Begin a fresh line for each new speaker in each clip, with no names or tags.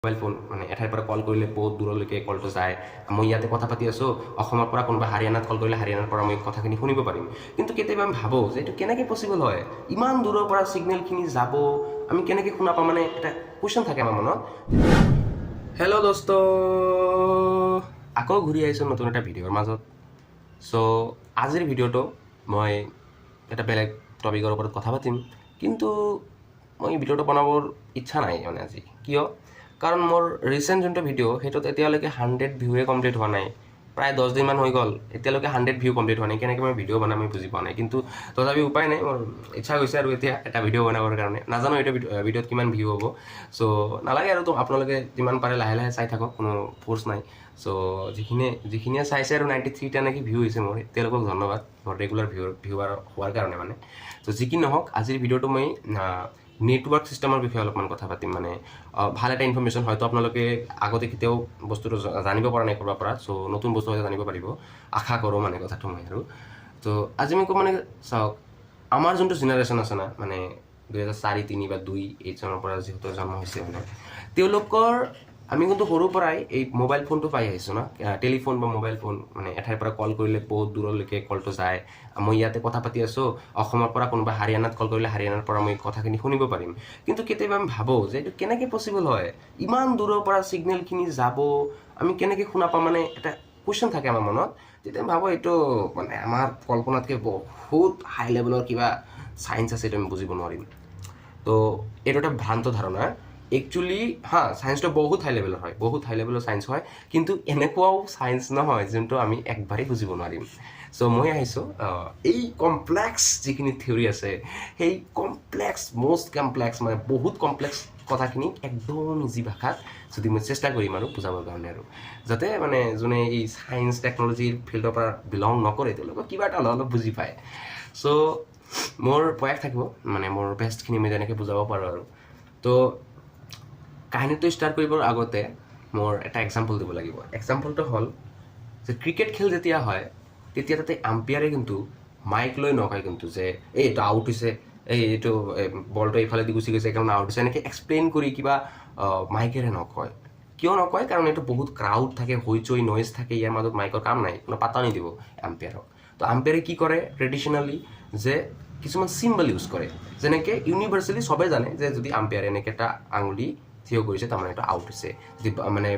Mobile phone মানে এঠাইৰ পৰা কল কৰিলে বহুত দূৰলৈকে কলটো যায়। মই ইয়াতে কথা পাতি আছোঁ, অসমৰ পৰা কোনোবা হাৰিয়ানাত কল কৰিলে হাৰিয়ানাৰ পৰা মই কথাখিনি শুনিব পাৰিম। কিন্তু কেতিয়াবা আমি ভাবোঁ যে এইটো কেনেকৈ পচিবল হয়, ইমান দূৰৰ পৰা ছিগনেলখিনি যাব, আমি কেনেকৈ শুনা পাম, মানে এটা কুৱেশ্যন থাকে আমাৰ মনত। হেল্ল' দোস্ত, আকৌ ঘূৰি আহিছোঁ নতুন এটা ভিডিঅ'ৰ মাজত। চ' আজিৰ ভিডিঅ'টো মই এটা বেলেগ টপিকৰ ওপৰত কথা পাতিম, কিন্তু মই ভিডিঅ'টো বনাবৰ ইচ্ছা নাই মানে আজি। কিয়? কাৰণ মোৰ ৰিচেণ্ট যোনটো ভিডিঅ' সেইটোত এতিয়ালৈকে 100 ভিউৱে কমপ্লিট হোৱা নাই। প্ৰায় 10 দিনমান হৈ গ'ল, এতিয়ালৈকে 100 ভিউ কমপ্লিট হোৱা নাই। কেনেকৈ মই ভিডিঅ' বনাম মই বুজি পোৱা নাই, কিন্তু তথাপি উপায় নাই, মোৰ ইচ্ছা গৈছে আৰু এতিয়া এটা ভিডিঅ' বনাবৰ কাৰণে। নাজানো এইটো ভিডিঅ'ত কিমান ভিউ হ'ব। চ' নালাগে আৰু আপোনালোকে যিমান পাৰে লাহে লাহে চাই থাকক, কোনো ফ'ৰ্চ নাই। চ' যিখিনিয়ে চাইছে আৰু 93টা নেকি ভিউ হৈছে মোৰ, তেওঁলোকক ধন্যবাদ মোৰ ৰেগুলাৰ ভিউৱাৰ হোৱাৰ কাৰণে মানে। চ' যি কি নহওক, আজিৰ ভিডিঅ'টো মই নেটৱৰ্ক ছিষ্টেমৰ বিষয়ে অলপমান কথা পাতিম। মানে ভাল এটা ইনফৰ্মেশ্যন, হয়তো আপোনালোকে আগতে কেতিয়াও বস্তুটো জানিব পৰা নাই ক'ৰবাৰ পৰা। চ' নতুন বস্তু হয়তো জানিব পাৰিব, আশা কৰোঁ মানে কথাটো মই আৰু। তো আজি মই মানে চাওক, আমাৰ যোনটো জেনেৰেশ্যন আছে না, মানে 2004, 3 বা 2 এই চনৰ পৰা যিহেতু জন্ম হৈছে মানে, তেওঁলোকৰ আমি কিন্তু সৰুৰ পৰাই এই মোবাইল ফোনটো পাই আহিছোঁ না। টেলিফোন বা মোবাইল ফোন, মানে এঠাইৰ পৰা কল কৰিলে বহুত দূৰলৈকে কলটো যায়। মই ইয়াতে কথা পাতি আছোঁ, অসমৰ পৰা কোনোবা হাৰিয়ানাত কল কৰিলে হাৰিয়ানাৰ পৰা মই কথাখিনি শুনিব পাৰিম। কিন্তু কেতিয়াবা আমি ভাবোঁ যে এইটো কেনেকৈ পচিবল হয়, ইমান দূৰৰ পৰা ছিগনেলখিনি যাব, আমি কেনেকৈ শুনা পাম, মানে এটা কুৱেশ্যন থাকে আমাৰ মনত। তেতিয়া আমি ভাবোঁ এইটো মানে আমাৰ কল্পনাতকৈ বহুত হাই লেভেলৰ কিবা চায়েন্স আছে, এইটো আমি বুজিব নোৱাৰিম। তো এইটো এটা ভ্ৰান্ত ধাৰণা। একচুৱেলি চায়েন্সটো বহুত হাই লেভেলৰ হয়, বহুত হাই লেভেলৰ চায়েন্স হয়, কিন্তু এনেকুৱাও চায়েন্স নহয় যোনটো আমি একবাৰেই বুজিব নোৱাৰিম। চ' মই আহিছোঁ এই কমপ্লেক্স যিখিনি থিয়ৰী আছে, সেই মষ্ট কমপ্লেক্স, মানে বহুত কমপ্লেক্স কথাখিনি একদম ইজি ভাষাত যদি মই চেষ্টা কৰিম আৰু বুজাবৰ কাৰণে, আৰু যাতে মানে যোনে এই চায়েন্স টেকন'লজিৰ ফিল্ডৰ পৰা বিলং নকৰে, তেওঁলোকক কিবা এটা অলপ বুজি পায়। চ' মোৰ প্ৰয়াস থাকিব, মানে মোৰ বেষ্টখিনি মই যেনেকৈ বুজাব পাৰোঁ আৰু। তো কাহিনীটো ষ্টাৰ্ট কৰিবৰ আগতে মোৰ এটা এক্সাম্পল দিব লাগিব। এক্সাম্পলটো হ'ল যে ক্ৰিকেট খেল যেতিয়া হয়, তেতিয়া তাতে আম্পায়াৰে কিন্তু মাইক লৈ নকয় কিন্তু যে এইটো আউট হৈছে, এইটো বলটো এইফালেদি গুচি গৈছে, কাৰণ আউট হৈছে, এনেকৈ এক্সপ্লেইন কৰি কিবা মাইকেৰে নকয়। কিয় নকয়? কাৰণ এইটো বহুত ক্ৰাউড থাকে, হইচই নইজ থাকে, ইয়াৰ মাজত মাইকৰ কাম নাই, কোনো পাতা নিদিব আম্পায়াৰক। তো আম্পায়াৰে কি কৰে ট্ৰেডিশ্যনেলি, যে কিছুমান চিম্বল ইউজ কৰে। যেনেকৈ ইউনিভাৰ্চেলি চবে জানে যে যদি আম্পায়াৰে এনেকৈ এটা আঙুলি থিয় কৰিছে, তাৰমানে এইটো আউট হৈছে।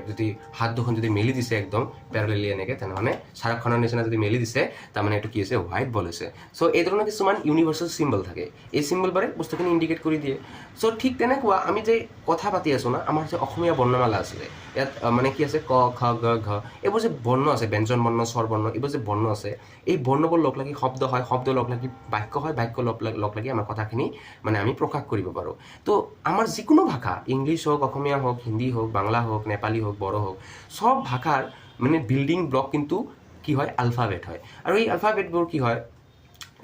যদি হাত দুখন যদি মেলি দিছে একদম পেৰেলেলি এনেকৈ, তেনেহ'লে শ্বাহৰুখ খানৰ নিচিনা যদি মেলি দিছে, তাৰমানে এইটো কি হৈছে, হোৱাইট বল হৈছে। চ' এই ধৰণৰ কিছুমান ইউনিভাৰ্চেল চিম্বল থাকে, এই চিম্বলবাৰে বস্তুখিনি ইণ্ডিকেট কৰি দিয়ে। চ' ঠিক তেনেকুৱা আমি যে কথা পাতি আছোঁ না, আমাৰ যে অসমীয়া বৰ্ণমালা আছিলে, ইয়াত মানে কি আছে, ক, খ, গ, ঘ, এইবোৰ যে বৰ্ণ আছে, ব্যঞ্জন বৰ্ণ, স্বৰ বৰ্ণ, এইবোৰ যে বৰ্ণ আছে, এই বৰ্ণবোৰ লগ লাগি শব্দ হয়, শব্দ লগ লাগি বাক্য হয়, বাক্য লগ লাগি আমাৰ কথাখিনি মানে আমি প্ৰকাশ কৰিব পাৰোঁ। তো আমাৰ যিকোনো ভাষা, ইংলিছ হওক, অসমীয়া হওক, হিন্দী হওক, বাংলা হওক, নেপালী হওক, বড়ো হওক, চব ভাষাৰ মানে বিল্ডিং ব্লক কিন্তু কি হয়, আলফাবেট হয়। আৰু এই আলফাবেটবোৰ কি হয়,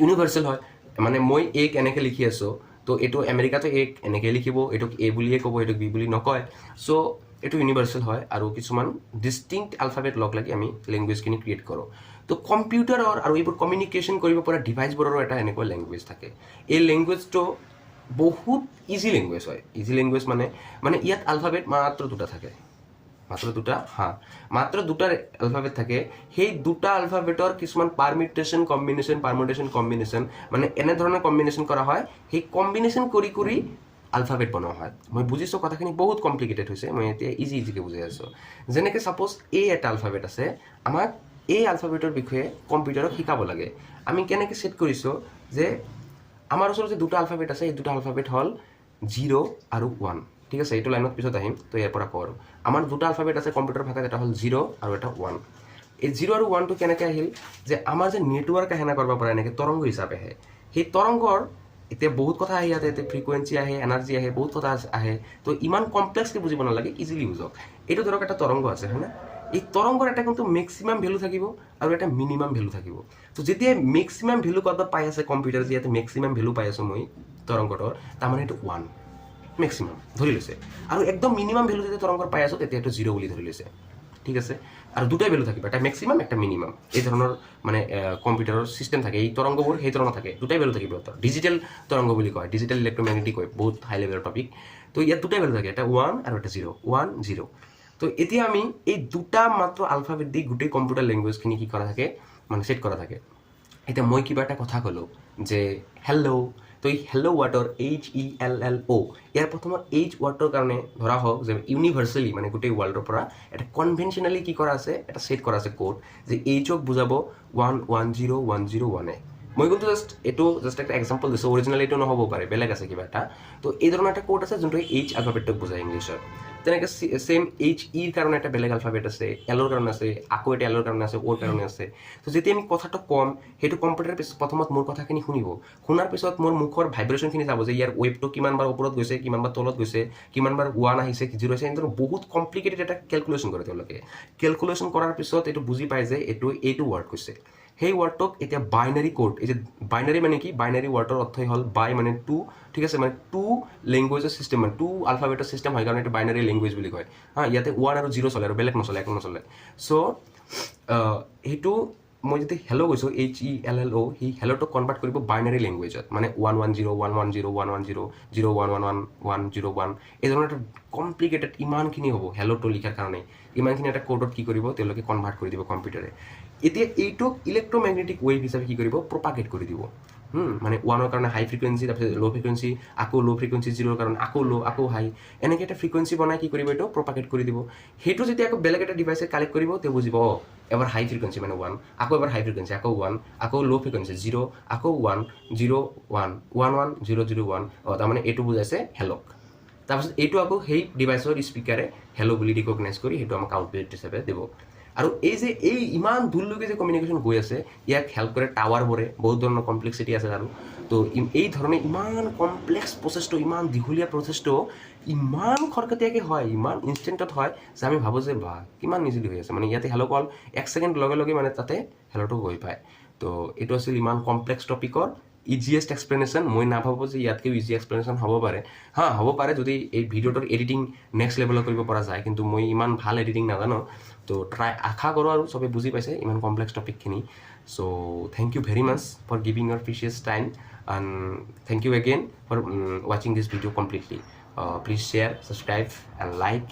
ইউনিভাৰ্চেল হয়। মানে মই এক এনেকৈ লিখি আছোঁ, তো এইটো আমেৰিকাতো এক এনেকৈ লিখিব, এইটোক এ বুলিয়ে ক'ব, এইটোক বি বুলি নকয়। চ' এইটো ইউনিভাৰ্চেল হয়, আৰু কিছুমান ডিষ্টিংক্ট আলফাবেট লগ লাগি আমি লেংগুৱেজখিনি ক্ৰিয়েট কৰোঁ। তো কম্পিউটাৰৰ আৰু এইবোৰ কমিউনিকেশ্যন কৰিব পৰা ডিভাইচবোৰৰো এটা এনেকুৱা লেংগুৱেজ থাকে। এই লেংগুৱেজটো বহুত ইজি লেংগুৱেজ হয়। ইজি লেংগুৱেজ মানে ইয়াত আলফাবেট মাত্ৰ দুটা থাকে, মাত্ৰ দুটা আলফাবেট থাকে। সেই দুটা আলফাবেটৰ কিছুমান পাৰমিউটেশ্যন কম্বিনেশ্যন, মানে এনেধৰণৰ কম্বিনেশ্যন কৰা হয়, সেই কম্বিনেশ্যন কৰি কৰি আলফাবেট বনোৱা হয়। মই বুজিছোঁ কথাখিনি বহুত কমপ্লিকেটেড হৈছে, মই এতিয়া ইজিকৈ বুজাই আছোঁ। যেনেকৈ ছাপ'জ এই এটা আলফাবেট আছে, আমাক এই আলফাবেটৰ বিষয়ে কম্পিউটাৰক শিকাব লাগে। আমি কেনেকৈ ছেট কৰিছোঁ যে আমাৰ ওচৰত যে দুটা আলফাবেট আছে, এই দুটা আলফাবেট হ'ল 0 আৰু 1। ঠিক আছে, এইটো লাইনত পিছত আহিম, তো ইয়াৰ পৰা কওঁ আৰু। আমাৰ দুটা আলফাবেট আছে কম্পিউটাৰ ভাষাত, এটা হ'ল 0 আৰু এটা 1। এই 0 আৰু 1টো কেনেকৈ আহিল, যে আমাৰ যে নেটৱৰ্ক আহে না কৰিব পৰা, এনেকৈ তৰংগ হিচাপে আহে। সেই তৰংগৰ এতিয়া বহুত কথা আহে, ইয়াতে ফ্ৰিকুৱেঞ্চি আহে, এনাৰ্জি আহে, বহুত কথা আহে। তো ইমান কমপ্লেক্সকৈ বুজিব নালাগে, ইজিলি বুজক। এইটো ধৰক এটা তৰংগ আছে, হয়নে? এই তৰংগৰ এটা কিন্তু মেক্সিমাম ভেলু থাকিব আৰু এটা মিনিমাম ভেলু থাকিব। তো যেতিয়া মেক্সিমাম ভেলু ক'ৰবাত পাই আছে কম্পিউটাৰ, যিহেতু মেক্সিমাম ভেলু পাই আছোঁ মই তৰংগটোৰ, তাৰমানে এইটো 1 মেক্সিমাম ধৰি লৈছে। আৰু একদম মিনিমাম ভেলু যেতিয়া তৰংগৰ পাই আছোঁ, তেতিয়া এইটো 0 বুলি ধৰি লৈছে। ঠিক আছে, আৰু দুটাই ভেলু থাকিব, এটা মেক্সিমাম, একটা মিনিমাম। এই ধৰণৰ মানে কম্পিউটাৰৰ চিষ্টেম থাকে, এই তৰংগবোৰ সেই ধৰণৰ থাকে, দুটাই ভেলু থাকিব। ডিজিটেল তৰংগ বুলি কয়, ডিজিটেল ইলেক্ট্ৰমেগনেটিক কয়, বহুত হাই লেভেলৰ টপিক। তো ইয়াত দুটাই ভ্যালু থাকে, এটা 1 আৰু এটা 0, 1 0। তো এতিয়া আমি এই দুটা মাত্ৰ আলফাবেট দি গোটেই কম্পিউটাৰ লেংগুৱেজখিনি কি কৰা থাকে মানে ছেট কৰা থাকে। এতিয়া মই কিবা এটা কথা ক'লোঁ যে হেল্ল', তো এই হেল্ল' ৱাৰ্ডৰ HELLO, ইয়াৰ প্ৰথমত H ৱাৰ্ডৰ কাৰণে ধৰা হওক যে ইউনিভাৰ্চেলি মানে গোটেই ৱৰ্ল্ডৰ পৰা এটা কনভেনশ্যনেলি কি কৰা আছে, এটা ছেট কৰা আছে কোড যে Hক বুজাব 110101 মই কিন্তু এইটো জাষ্ট একটা এক্সাম্পল দিছোঁ, অৰিজিনেল এইটো নহ'ব পাৰে, বেলেগ আছে কিবা এটা। তো এই ধৰণৰ এটা কোড আছে যোনটো H আলফাবেটক বুজায় ইংলিছত। তেনেকৈ ছেম HEৰ কাৰণে এটা বেলেগ আলফাবেট আছে, এলৰ কাৰণে আছে, আকৌ এটা এলৰ কাৰণে আছে, অ'ৰ কাৰণে আছে। তো যেতিয়া আমি কথাটো ক'ম সেইটো কম্পিউটাৰ প্ৰথমত মোৰ কথাখিনি শুনিব, শুনাৰ পিছত মোৰ মুখৰ ভাইব্ৰেশ্যনখিনি যাব যে ইয়াৰ ৱেভটো কিমানবাৰ ওপৰত গৈছে, কিমানবাৰ তলত গৈছে, কিমানবাৰ 1 আহিছে, 0 আহিছে, এনেধৰণৰ বহুত কমপ্লিকেটেড এটা কেলকুলেশ্যন কৰে তেওঁলোকে। কেলকুলেশ্যন কৰাৰ পিছত এইটো বুজি পায় যে এইটো ৱৰ্ড কৈছে। সেই ৱৰ্ডটোক এতিয়া বাইনাৰী কোড, এই যে বাইনাৰী মানে কি, বাইনাৰী ৱৰ্ডৰ অৰ্থই হ'ল বাই মানে 2, ঠিক আছে, মানে 2 লেংগুৱেজৰ ছিষ্টেম, মানে 2 আলফাবেটৰ ছিষ্টেম হয় কাৰণে এইটো বাইনাৰী লেংগুৱেজ বুলি কয়। ইয়াতে 1 আৰু 0 চলে আৰু বেলেগ নচলে, একো নচলে। চ' সেইটো মই যদি হেল্ল' কৈছোঁ HELLO, সেই হেল্ল'টোক কনভাৰ্ট কৰিব বাইনাৰী লেংগুৱেজত, মানে 110 110 110 0111 এই ধৰণৰ এটা কমপ্লিকেটেড ইমানখিনি হ'ব হেল্ল'টো লিখাৰ কাৰণে, ইমানখিনি এটা কোডত কি কৰিব তেওঁলোকে কনভাৰ্ট কৰি দিব কম্পিউটাৰে। এতিয়া এইটোক ইলেক্ট্ৰমেগনেটিক ৱেভ হিচাপে কি কৰিব, প্ৰপাগেট কৰি দিব। মানে 1ৰ কাৰণে হাই ফ্ৰিকুৱেঞ্চি, তাৰপিছত ল' ফ্ৰিকুৱেঞ্চি, আকৌ ল' ফ্ৰিকুৱেঞ্চি, 0ৰ কাৰণে আকৌ ল', আকৌ হাই, এনেকৈ এটা ফ্ৰিকুৱেঞ্চি বনাই কি কৰিব, এইটো প্ৰপাগেট কৰি দিব। সেইটো যেতিয়া আকৌ বেলেগ এটা ডিভাইচে কালেক্ট কৰিব, তেওঁ বুজিব এবাৰ হাই ফ্ৰিকুৱেঞ্চি মানে 1, আকৌ এবাৰ হাই ফ্ৰিকুৱেঞ্চি, আকৌ 1, আকৌ ল' ফ্ৰিকুৱেঞ্চি 0, আকৌ 1 0 1 1 1 0 0 1, তাৰমানে এইটো বুজাইছে হেল্ল'ক। তাৰপিছত এইটো আকৌ সেই ডিভাইচৰ স্পীকাৰে হেল্ল' বুলি ৰিকগনাইজ কৰি সেইটো আমাক আউটপুট হিচাপে দিব। আৰু এই ইমান দূৰলৈকে যে কমিউনিকেশ্যন গৈ আছে, ইয়াক হেল্প কৰে টাৱাৰবোৰে, বহুত ধৰণৰ কমপ্লেক্সিটি আছে আৰু। তো এই ধৰণে ইমান কমপ্লেক্স প্ৰচেছটো, ইমান দীঘলীয়া প্ৰচেছটো ইমান খৰখেতীয়াকৈ হয়, ইমান ইনষ্টেণ্টত হয় যে আমি ভাবোঁ যে বা কিমান ইজিলি হৈ আছে, মানে ইয়াতে হেল্ল' কল 1 ছেকেণ্ড লগে লগে মানে তাতে হেল্ল'টো গৈ পায়। তো এইটো আছিল ইমান কমপ্লেক্স টপিকৰ ইজিয়েষ্ট এক্সপ্লেনেশ্যন। মই নাভাবোঁ যে ইয়াতকৈ ইজি এক্সপ্লেনেশ্যন হ'ব পাৰে, হ'ব পাৰে যদি এই ভিডিঅ'টোৰ এডিটিং নেক্সট লেভেলত কৰিব পৰা যায়, কিন্তু মই ইমান ভাল এডিটিং নাজানো। তো আশা কৰোঁ আৰু চবে বুজি পাইছে ইমান কমপ্লেক্স টপিকখিনি। So' thank you very much for giving your precious time, and thank you again for ৱাচিং this video' completely. Please share, subscribe and like,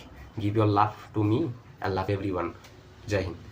give your love to me and love everyone. Jai Hind.